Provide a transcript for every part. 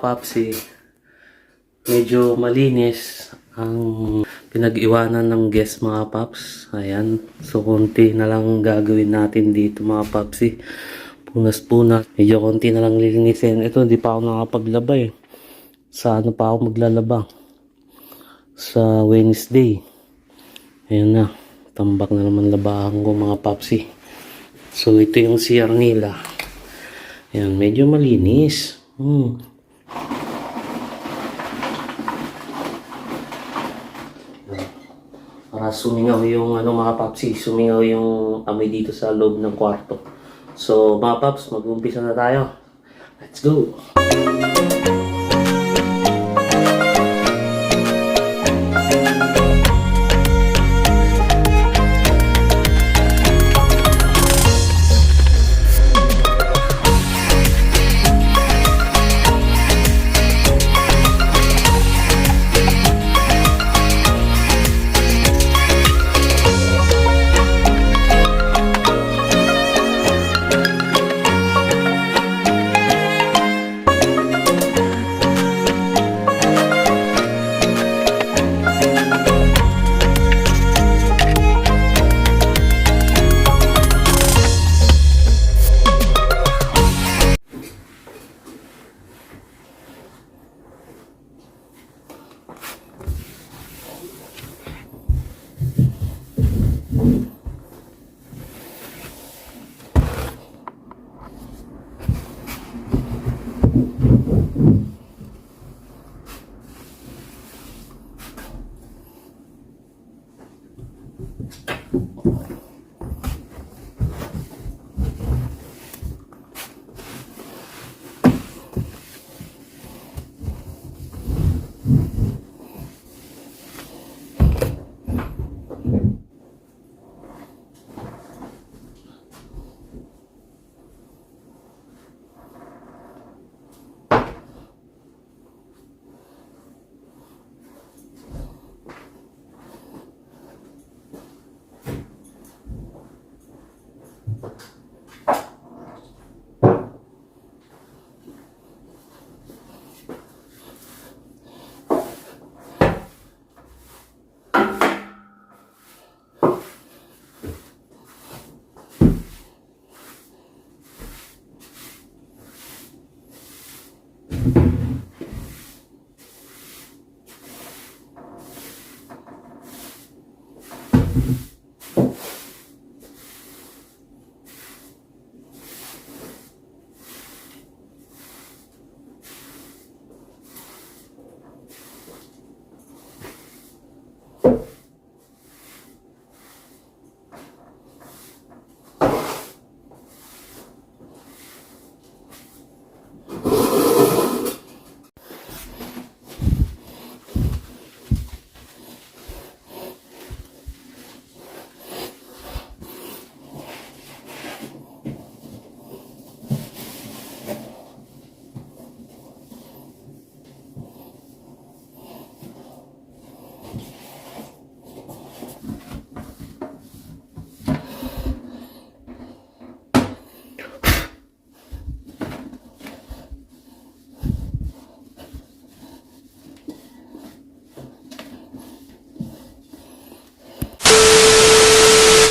Papsi, medyo malinis ang pinag-iwanan ng guest mga paps. Ayan, so konti na lang gagawin natin dito mga papsi. Punas-punas, medyo konti na lang lilinisin. Ito, hindi pa ako nakapaglaba eh. Sa ano pa ako maglalaba? Sa Wednesday. Ayan na, tambak na naman labahan ko mga papsi. So ito yung CR nila. Ayan, medyo malinis. Para sumingaw yung ano mga papsi, sumingaw yung amoy dito sa loob ng kwarto. So mga paps, mag-umpisa na tayo. Let's go!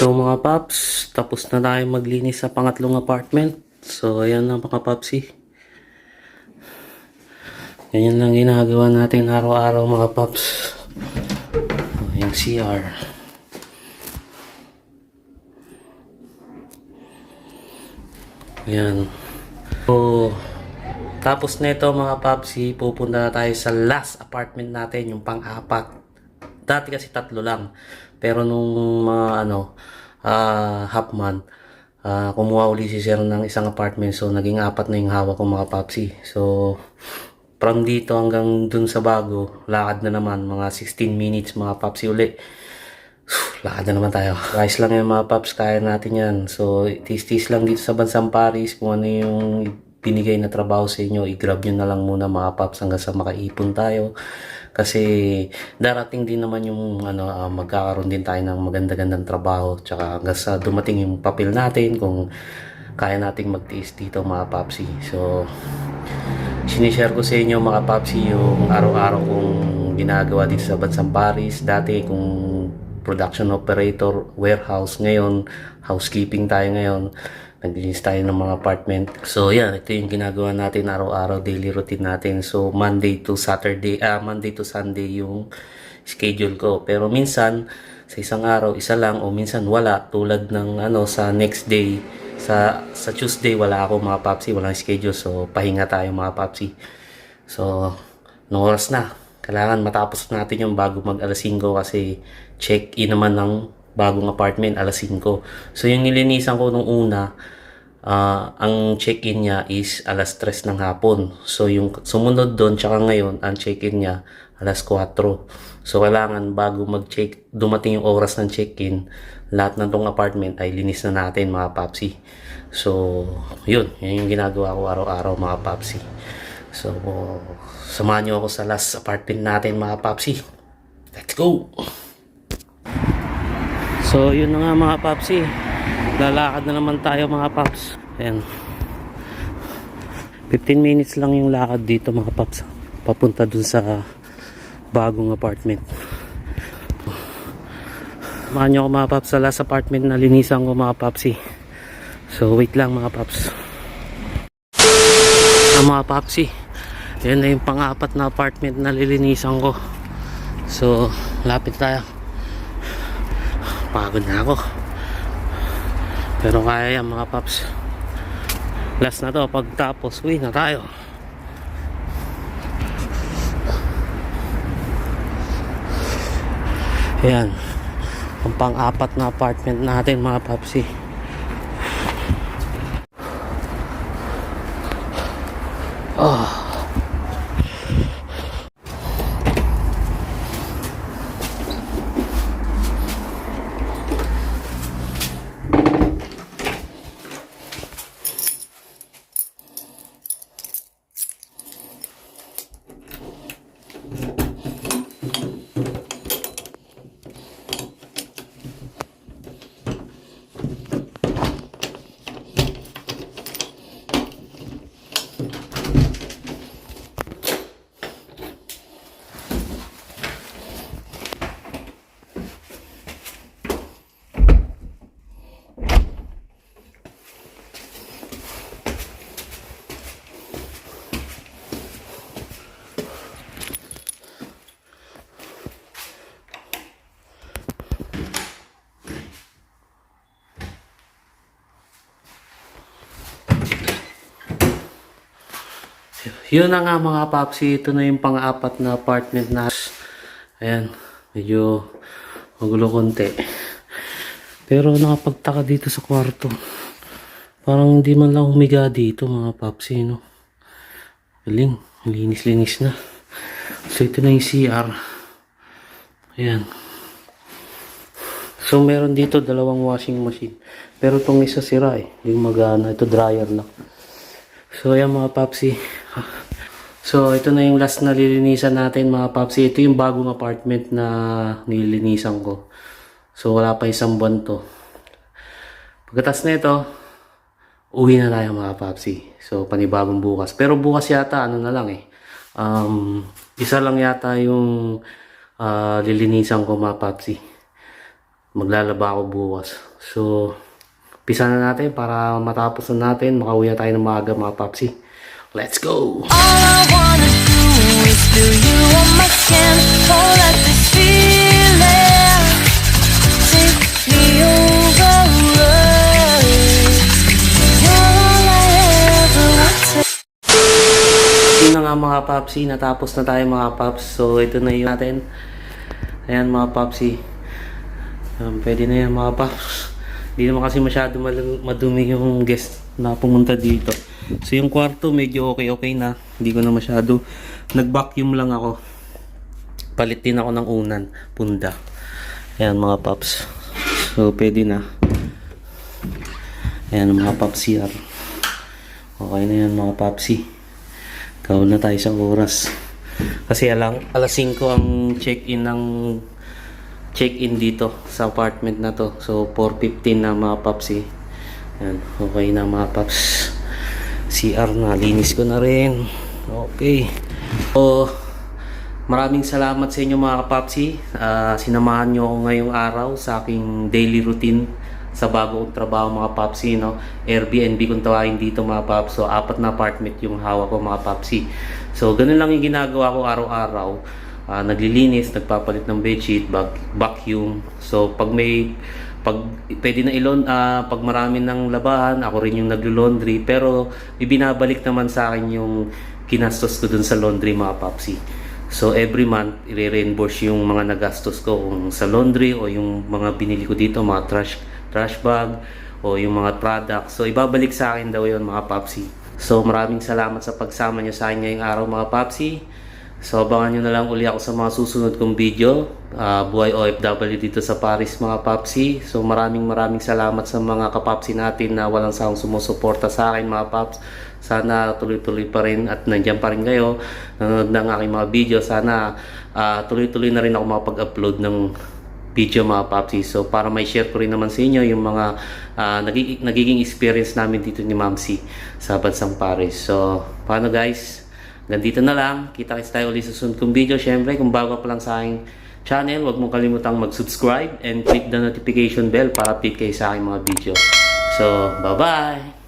So mga paps, tapos na tayo maglinis sa pangatlong apartment. So ayan na mga papsi. Ganyan lang ginagawa natin araw-araw mga paps. Yung CR. Ayan. So tapos na ito mga papsi, pupunta na tayo sa last apartment natin, yung pang-apat. Dati kasi 3 lang. Pero nung mga half month, kumuha uli si sir ng isang apartment. So naging 4 na yung hawak ko mga papsi. So from dito hanggang dun sa bago, lakad na naman mga 16 minutes mga papsi uli. Lakad na naman tayo. Guys lang yung mga paps, kaya natin yan. So tis-tis lang dito sa bansang Paris. Kung ano yung binigay na trabaho sa inyo, i-grab nyo na lang muna mga paps hanggang sa makaipon tayo. Kasi darating din naman yung magkakaroon din tayo ng maganda-gandang trabaho, tsaka hanggang sa dumating yung papel natin kung kaya nating magtiis dito mga papsi. So sinishare ko sa inyo mga papsi yung araw-araw kong ginagawa dito sa Bansang Paris. Dati kung production operator, warehouse, ngayon housekeeping tayo ngayon. Naglinis tayo ng mga apartment. So yan, ito yung ginagawa natin araw-araw, daily routine natin. So Monday to Sunday yung schedule ko. Pero minsan sa isang araw isa lang o minsan wala, tulad ng sa next day, sa Tuesday wala ako mga papsi, walang schedule, so pahinga tayo mga papsi. So no oras na, kailangan matapos natin yung bago mag alas 5 kasi check in naman ng bagong apartment alas 5. So yung nilinisan ko nung una, ang check-in niya is alas 3 ng hapon. So yung sumunod doon tsaka ngayon, ang check-in niya alas 4. So kailangan bago dumating yung oras ng check-in, lahat ng tong apartment ay linis na natin mga papsi. So yun yung ginagawa ko araw-araw mga papsi. So samahan nyo ako sa last apartment natin mga papsi. Let's go! So yun na nga mga papsi, lalakad na naman tayo mga paps. Ayan, 15 minutes lang yung lakad dito mga paps, papunta dun sa bagong apartment. Samahan nyo ako mga paps sa last apartment na linisan ko mga papsi. So wait lang mga paps. Mga papsi, yan na yung pang-apat na apartment na lilinisan ko. So lapit tayo. Pagod na ako, pero kaya yan mga paps. Last na to, pagtapos uwi na tayo. Ayan, ang pang-apat na apartment natin mga papsi. Yun na nga mga papsi, ito na yung pang-apat na apartment na. Ayan, medyo magulo konti. Pero nakapagtaka dito sa kwarto. Parang hindi man lang humiga dito mga papsi, no? Galing, linis-linis na. So ito na yung CR. Ayan. So meron dito dalawang washing machine. Pero itong isa sira eh. Hindi magana. Ito dryer lang. So ayan mga papsi. So ito na yung last na lilinisan natin mga papsi. Ito yung bagong apartment na nililinisan ko. So wala pa isang buwan to. Pagkatas na ito, uwi na tayo mga papsi. So panibagong bukas. Pero bukas yata ano na lang eh. Isa lang yata yung lilinisan ko mga papsi. Maglalaba ako bukas. So pisa na natin para matapos na natin. Makauwi na tayo ng maaga mga papsi. Let's go! All I wanna do is feel you on my skin. Don't let this feeling take me over. You're all I ever wanted. Yun na nga mga papsi, natapos na tayo mga paps. So ito na yun natin. Ayan mga papsi. Pwede na yan mga paps. Hindi naman kasi masyado madumi yung guest na pumunta dito. So yung kwarto medyo okay na. Hindi ko na masyado. Nag-vacuum lang ako. Palit din ako ng unan, punda. Ayan mga paps. So pwede na. Ayan mga paps CR. Okay na yan mga papsi. Gawin na tayo sa oras. Kasi alas 5 ang check-in dito sa apartment na to. So 4:15 na mga papsi. Ayan, okay na mga paps. CR na, linis ko na rin. Okay. So, maraming salamat sa inyo mga kapapsi. Sinamahan nyo ako ngayong araw sa aking daily routine sa bago kong trabaho mga papsi, no? Airbnb kung tawagin dito mga paps. So, 4 na apartment yung hawak ko mga papsi. So, ganun lang yung ginagawa ko araw-araw. Naglilinis, nagpapalit ng bedsheet, vacuum. So, pag pwede na pag marami ng labahan, ako rin yung naglo-laundry. Pero, ibinabalik naman sa akin yung ginastos ko dun sa laundry mga papsi. So every month, i-reimburse yung mga nagastos ko kung sa laundry o yung mga binili ko dito, mga trash bag o yung mga products. So ibabalik sa akin daw yun mga papsi. So maraming salamat sa pagsama nyo sa akin ngayong araw mga papsi. So abangan nyo na lang uli ako sa mga susunod kong video. Buhay OFW dito sa Paris mga papsi. So maraming salamat sa mga kapapsi natin na walang sawang sumusuporta sa akin mga paps. Sana tuloy-tuloy pa rin at nandiyan pa rin kayo nanonood ng aking mga video. Sana tuloy-tuloy na rin ako makapag-upload ng video mga papsi. So para may share ko rin naman sa inyo yung mga nagiging experience namin dito ni Mamsi sa bansang Paris. So paano guys? Ganito na lang. Kita-kits tayo ulit sa susunod kong video. Syempre kung bago pa lang sa aking channel, huwag mong kalimutang mag-subscribe and click the notification bell para update kayo sa aking mga video. So bye-bye!